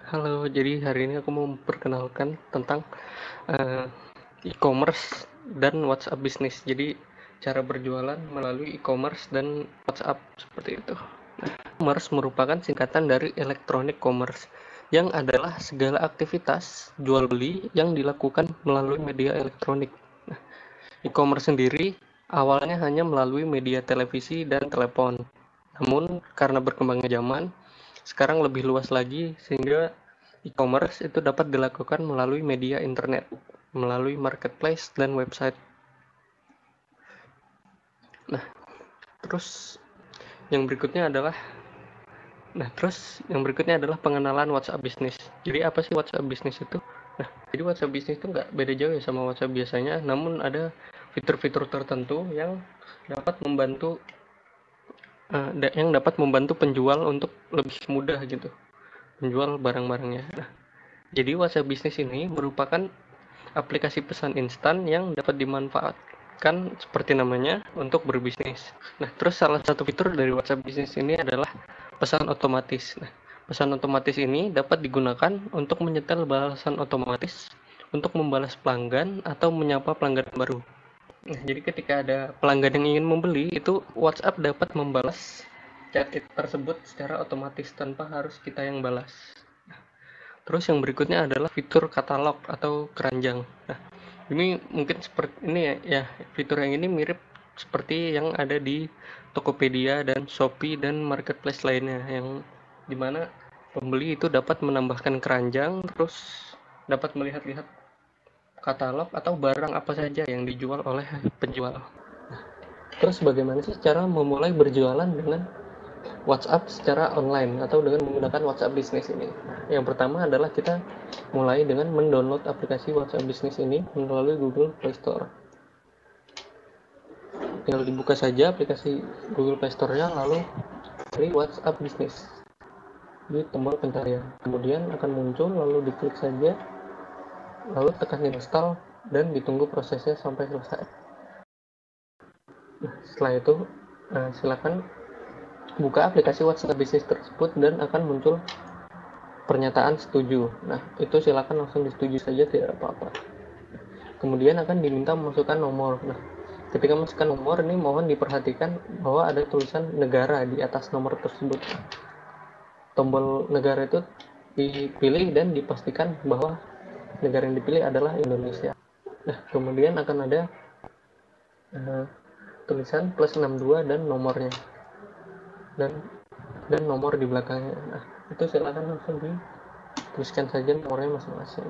Halo, jadi hari ini aku mau memperkenalkan tentang eh, e-commerce dan WhatsApp bisnis. Jadi cara berjualan melalui e-commerce dan WhatsApp seperti itu. E-commerce merupakan singkatan dari electronic commerce yang adalah segala aktivitas jual beli yang dilakukan melalui media elektronik. E-commerce sendiri awalnya hanya melalui media televisi dan telepon. Namun karena berkembangnya zaman, sekarang lebih luas lagi sehingga e-commerce itu dapat dilakukan melalui media internet, melalui marketplace dan website. Nah, terus yang berikutnya adalah pengenalan WhatsApp Business. Jadi apa sih WhatsApp Business itu? Nah, jadi WhatsApp Business itu nggak beda jauh ya sama WhatsApp biasanya, namun ada fitur-fitur tertentu dapat membantu yang dapat membantu penjual untuk lebih mudah gitu menjual barang-barangnya. Nah, jadi WhatsApp Business ini merupakan aplikasi pesan instan yang dapat dimanfaatkan seperti namanya untuk berbisnis. Nah, terus salah satu fitur dari WhatsApp Business ini adalah pesan otomatis. Nah, pesan otomatis ini dapat digunakan untuk menyetel balasan otomatis untuk membalas pelanggan atau menyapa pelanggan baru. Nah, jadi ketika ada pelanggan yang ingin membeli, itu WhatsApp dapat membalas chat tersebut secara otomatis tanpa harus kita yang balas. Terus yang berikutnya adalah fitur katalog atau keranjang. Nah, ini mungkin seperti ini ya, fitur yang ini mirip seperti yang ada di Tokopedia dan Shopee dan marketplace lainnya yang dimana pembeli itu dapat menambahkan keranjang, terus dapat melihat-lihat katalog atau barang apa saja yang dijual oleh penjual. Terus bagaimana sih cara memulai berjualan dengan WhatsApp secara online atau dengan menggunakan WhatsApp Business ini? Yang pertama adalah kita mulai dengan mendownload aplikasi WhatsApp Business ini melalui Google Play Store. Tinggal dibuka saja aplikasi Google Play Store-nya, lalu pilih WhatsApp Business di tombol pencarian. Kemudian akan muncul, lalu diklik saja, lalu tekan install dan ditunggu prosesnya sampai selesai. Nah, setelah itu silakan buka aplikasi WhatsApp Business tersebut dan akan muncul pernyataan setuju. Nah, itu silakan langsung disetujui saja, tidak apa-apa. Kemudian akan diminta memasukkan nomor. Nah, ketika memasukkan nomor ini mohon diperhatikan bahwa ada tulisan negara di atas nomor tersebut. Tombol negara itu dipilih dan dipastikan bahwa negara yang dipilih adalah Indonesia. Nah, kemudian akan ada tulisan plus 62 dan nomornya. Dan nomor di belakangnya. Nah, itu silakan langsung dituliskan saja nomornya masing-masing.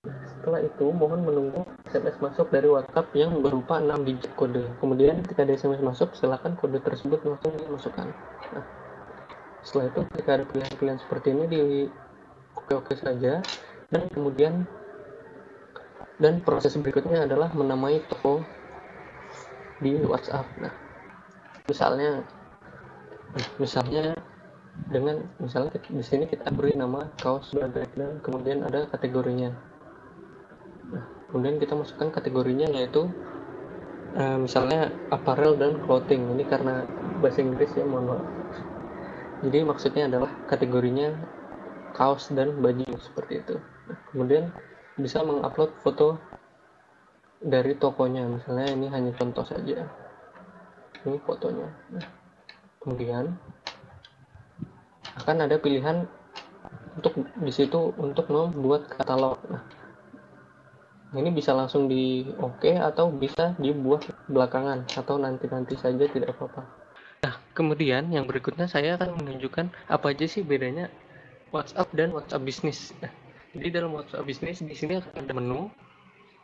Setelah itu, mohon menunggu SMS masuk dari WhatsApp yang berupa 6 digit kode. Kemudian ketika ada SMS masuk, silakan kode tersebut langsung dimasukkan. Nah, setelah itu ketika ada pilihan-pilihan seperti ini di oke-oke saja, dan kemudian proses berikutnya adalah menamai toko di WhatsApp. Nah, misalnya misalnya di sini kita beri nama kaos branded dan kemudian ada kategorinya. Nah, kemudian kita masukkan kategorinya yaitu misalnya apparel dan clothing. Ini karena bahasa Inggris ya, mohon maaf. Jadi maksudnya adalah kategorinya kaos dan baju seperti itu. Nah, kemudian bisa mengupload foto dari tokonya, misalnya ini hanya contoh saja, ini fotonya. Nah, kemudian akan ada pilihan untuk di situ untuk membuat katalog. Nah, ini bisa langsung di oke atau bisa dibuat belakangan atau nanti saja, tidak apa-apa. Nah, kemudian yang berikutnya saya akan menunjukkan apa aja sih bedanya WhatsApp dan WhatsApp Business. Nah, jadi dalam WhatsApp Business di sini akan ada menu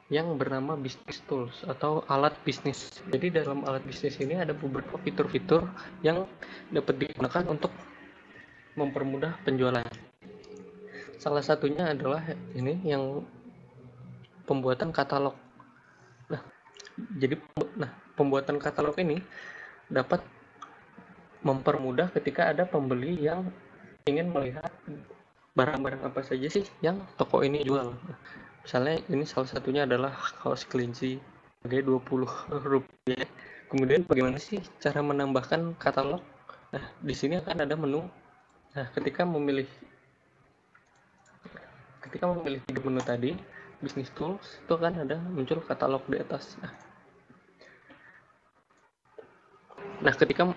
yang bernama Business Tools atau alat bisnis. Jadi dalam alat bisnis ini ada beberapa fitur-fitur yang dapat digunakan untuk mempermudah penjualan. Salah satunya adalah ini yang pembuatan katalog. Nah, jadi pembuatan katalog ini dapat mempermudah ketika ada pembeli yang ingin melihat barang-barang apa saja sih yang toko ini jual. Misalnya ini salah satunya adalah kaos kelinci harga 20 rupiah. Kemudian bagaimana sih cara menambahkan katalog? Nah, di sini akan ada menu. Nah, ketika memilih tiga menu tadi, bisnis tools itu akan ada muncul katalog di atas. Nah, ketika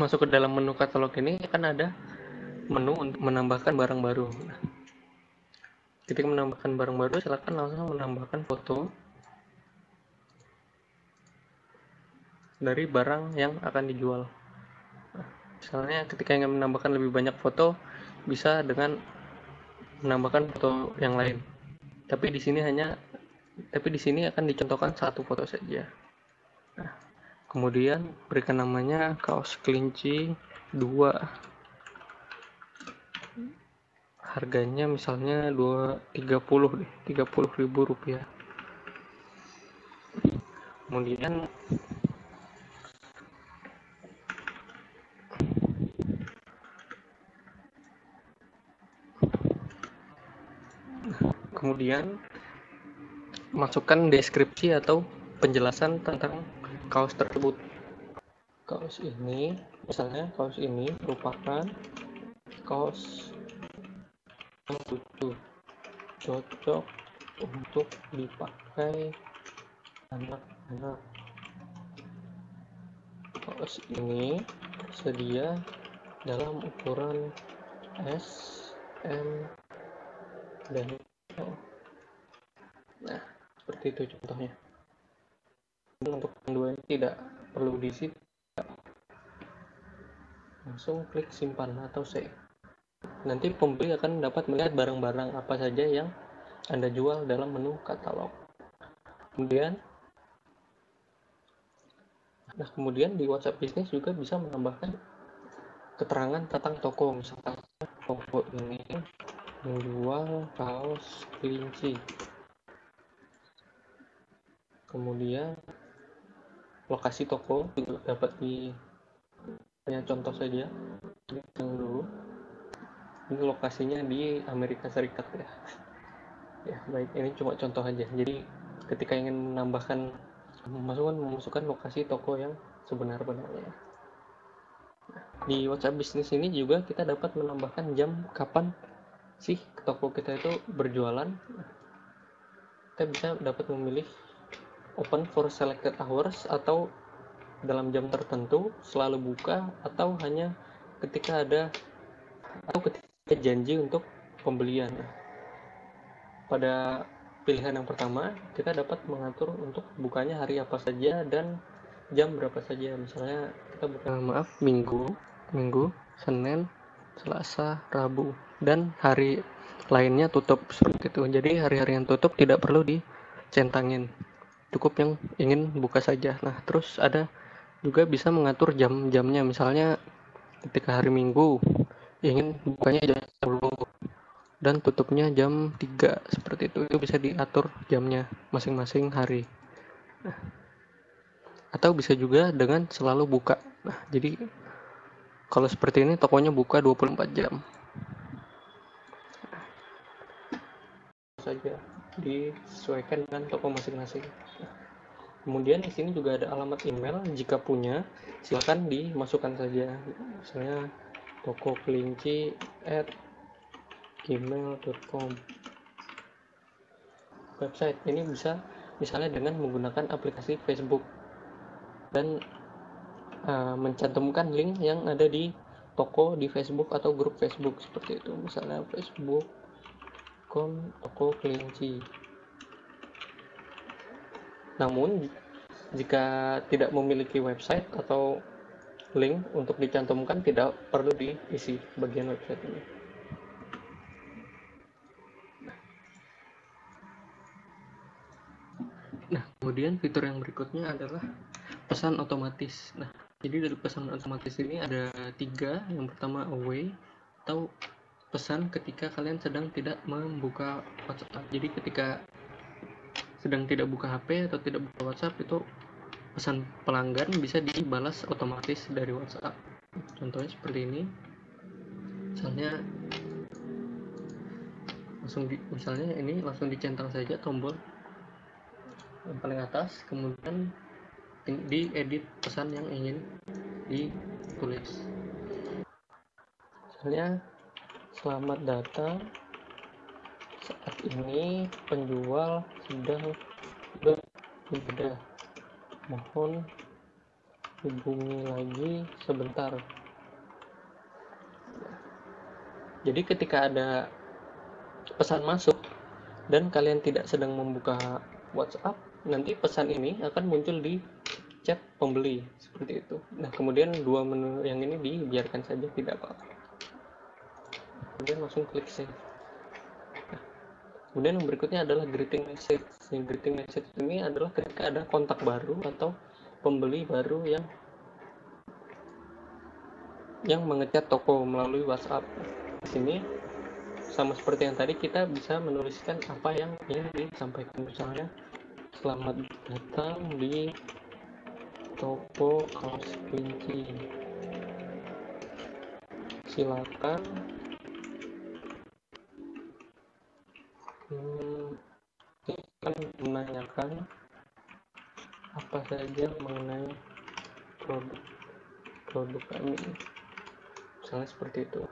masuk ke dalam menu katalog ini akan ada menu untuk menambahkan barang baru. Nah, ketika menambahkan barang baru, silakan langsung menambahkan foto dari barang yang akan dijual. Misalnya ketika ingin menambahkan lebih banyak foto, bisa dengan menambahkan foto yang lain. Tapi di sini akan dicontohkan satu foto saja. Nah, kemudian berikan namanya kaos kelinci 2. Harganya misalnya 30.000 rupiah. Kemudian masukkan deskripsi atau penjelasan tentang kaos tersebut. Misalnya kaos ini merupakan kaos yang lucu, cocok untuk dipakai anak-anak. Kaos ini tersedia dalam ukuran S, M, dan L. Nah, seperti itu contohnya. Untuk yang dua ini tidak perlu diisi, langsung klik simpan atau save. Nanti pembeli akan dapat melihat barang-barang apa saja yang Anda jual dalam menu katalog. Kemudian di WhatsApp Business juga bisa menambahkan keterangan tentang toko. Misalkan toko ini menjual kaos kelinci. Kemudian lokasi toko juga dapat contoh saja. Yang dulu ini lokasinya di Amerika Serikat ya. Ya baik, ini cuma contoh aja. Jadi ketika ingin memasukkan lokasi toko yang sebenar-benarnya. Di WhatsApp Business ini juga kita dapat menambahkan jam kapan sih toko kita itu berjualan. Kita bisa dapat memilih open for selected hours atau dalam jam tertentu selalu buka, atau hanya ketika janji untuk pembelian. Pada pilihan yang pertama, kita dapat mengatur untuk bukanya hari apa saja dan jam berapa saja. Misalnya kita buka Minggu, Senin, Selasa, Rabu, dan hari lainnya tutup seperti itu. Jadi hari-hari yang tutup tidak perlu dicentangin, cukup yang ingin buka saja. Nah, terus ada juga bisa mengatur jam-jamnya. Misalnya ketika hari Minggu ingin bukanya jam 10 dan tutupnya jam 3 seperti itu. Itu bisa diatur jamnya masing-masing hari. Nah, atau bisa juga dengan selalu buka. Nah, jadi kalau seperti ini tokonya buka 24 jam. Saja disesuaikan dengan toko masing-masing. Kemudian di sini juga ada alamat email. Jika punya, silakan dimasukkan saja. Misalnya tokokelinci@gmail.com. Website ini bisa misalnya dengan menggunakan aplikasi Facebook dan mencantumkan link yang ada di toko di Facebook atau grup Facebook seperti itu. Misalnya Facebook.com toko kelinci. Namun jika tidak memiliki website atau link untuk dicantumkan, tidak perlu diisi bagian website ini. Nah, kemudian fitur yang berikutnya adalah pesan otomatis. Nah, jadi dari pesan otomatis ini ada 3. Yang pertama away, atau pesan ketika kalian sedang tidak membuka WhatsApp. Jadi ketika sedang tidak buka HP atau tidak buka WhatsApp, itu pesan pelanggan bisa dibalas otomatis dari WhatsApp. Contohnya seperti ini. Misalnya misalnya ini langsung dicentang saja tombol yang paling atas, kemudian diedit pesan yang ingin ditulis. Misalnya, selamat datang, saat ini penjual sedang berbeda, mohon hubungi lagi sebentar. Jadi ketika ada pesan masuk dan kalian tidak sedang membuka WhatsApp, nanti pesan ini akan muncul di chat pembeli seperti itu. Nah, kemudian dua menu yang ini dibiarkan saja, tidak apa-apa. Kemudian langsung klik save. Nah, kemudian yang berikutnya adalah greeting message. Yang greeting message ini adalah ketika ada kontak baru atau pembeli baru yang mengechat toko melalui WhatsApp. Di sini sama seperti yang tadi, kita bisa menuliskan apa yang ingin disampaikan. Misalnya, selamat datang di toko kaos kelinci, silakan menanyakan apa saja mengenai produk kami, misalnya seperti itu.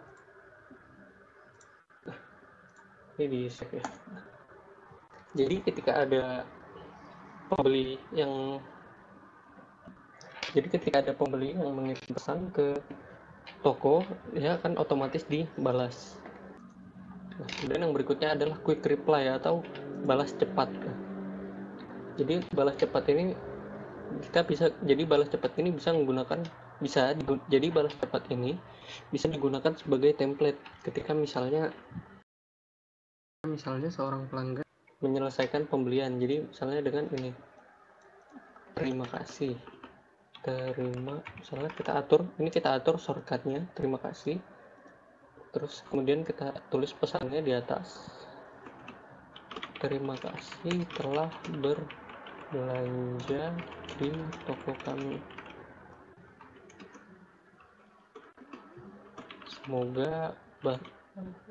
Ini di save ya. Jadi ketika ada pembeli yang mengirim pesan ke toko, ya akan otomatis dibalas. Nah, kemudian yang berikutnya adalah quick reply atau balas cepat. Jadi balas cepat ini bisa digunakan sebagai template ketika misalnya seorang pelanggan menyelesaikan pembelian. Jadi misalnya dengan ini, terima kasih, misalnya kita atur shortcutnya terima kasih, terus kemudian kita tulis pesannya di atas, terima kasih telah berbelanja di toko kami, semoga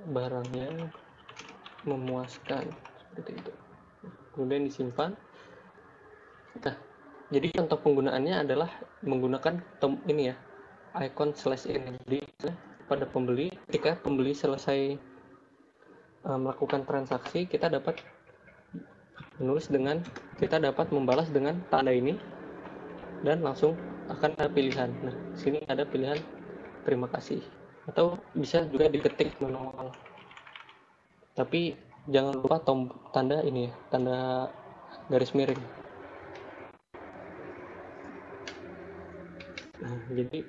barangnya memuaskan, seperti itu. Kemudian disimpan. Nah, jadi contoh penggunaannya adalah menggunakan icon slash ini. Jadi pada pembeli, ketika pembeli selesai melakukan transaksi, kita dapat membalas dengan tanda ini, dan langsung akan ada pilihan. Nah, sini ada pilihan terima kasih, atau bisa juga diketik manual. Tapi jangan lupa tanda ini ya, tanda garis miring. Nah, jadi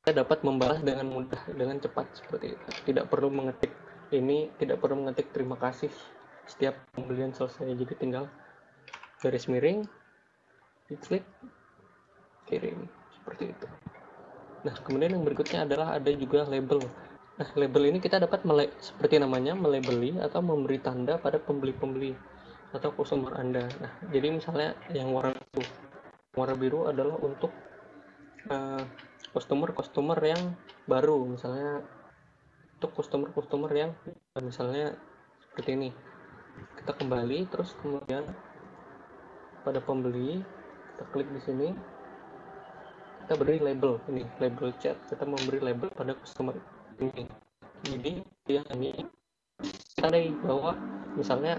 kita dapat membalas dengan mudah, dengan cepat seperti itu. Tidak perlu mengetik terima kasih setiap pembelian selesai. Jadi tinggal garis miring, diklik, kirim, seperti itu. Nah, kemudian yang berikutnya adalah ada juga label. Nah, label ini kita dapat seperti namanya, melabeli atau memberi tanda pada pembeli-pembeli atau customer Anda. Nah, jadi misalnya yang warna biru adalah untuk customer yang baru, misalnya untuk customer yang misalnya seperti ini. Kita kembali, terus kemudian pada pembeli kita klik di sini, kita beri label ini, label chat. Kita memberi label pada customer ini. Jadi yang ini tandai bahwa misalnya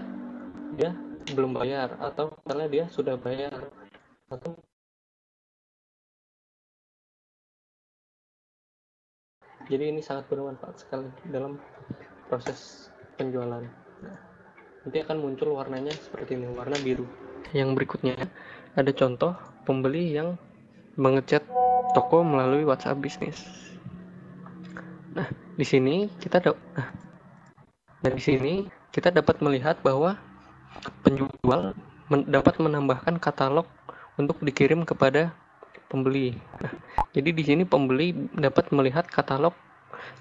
dia belum bayar, atau misalnya dia sudah bayar, atau jadi ini sangat bermanfaat sekali dalam proses penjualan. Nah, nanti akan muncul warnanya seperti ini, warna biru. Yang berikutnya ada contoh pembeli yang mengechat toko melalui WhatsApp bisnis. Nah, di sini kita dapat melihat bahwa penjual dapat menambahkan katalog untuk dikirim kepada pembeli. Nah, jadi di sini pembeli dapat melihat katalog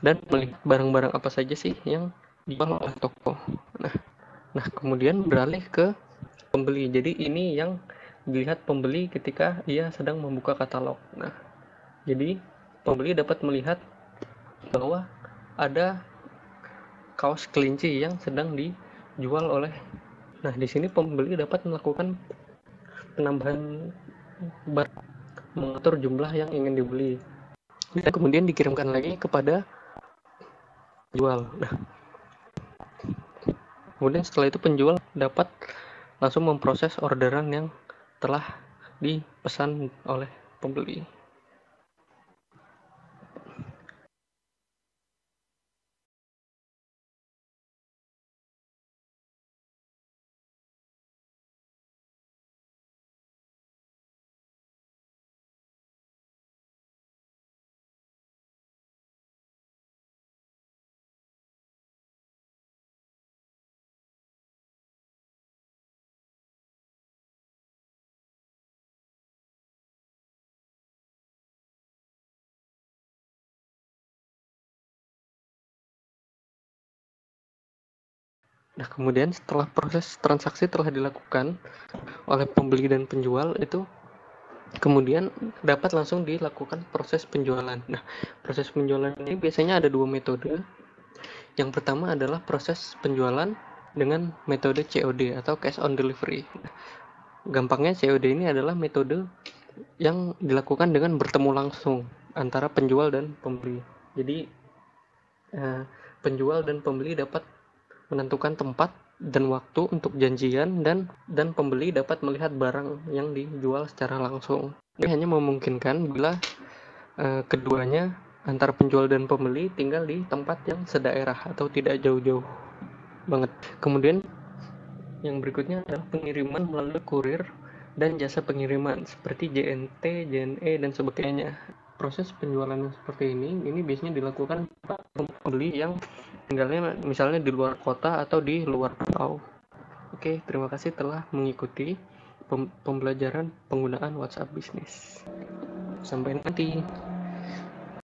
dan melihat barang-barang apa saja sih yang dijual oleh toko. Nah, kemudian beralih ke pembeli. Jadi ini yang dilihat pembeli ketika ia sedang membuka katalog. Nah, jadi pembeli dapat melihat bahwa ada kaos kelinci yang sedang dijual oleh. Nah, di sini pembeli dapat melakukan penambahan barang, mengatur jumlah yang ingin dibeli, dan kemudian dikirimkan lagi kepada penjual. Nah, kemudian setelah itu penjual dapat langsung memproses orderan yang telah dipesan oleh pembeli. Nah, kemudian setelah proses transaksi telah dilakukan oleh pembeli dan penjual, itu kemudian dapat langsung dilakukan proses penjualan. Nah, proses penjualan ini biasanya ada dua metode. Yang pertama adalah proses penjualan dengan metode COD atau cash on delivery. Gampangnya COD ini adalah metode yang dilakukan dengan bertemu langsung antara penjual dan pembeli. Jadi penjual dan pembeli dapat menentukan tempat dan waktu untuk janjian, dan pembeli dapat melihat barang yang dijual secara langsung. Ini hanya memungkinkan bila keduanya antara penjual dan pembeli tinggal di tempat yang sedaerah atau tidak jauh-jauh banget. Kemudian yang berikutnya adalah pengiriman melalui kurir dan jasa pengiriman seperti JNT, JNE, dan sebagainya. Proses penjualan yang seperti ini biasanya dilakukan pembeli yang tinggalnya misalnya di luar kota atau di luar pulau. Oke, terima kasih telah mengikuti pembelajaran penggunaan WhatsApp Business. Sampai nanti.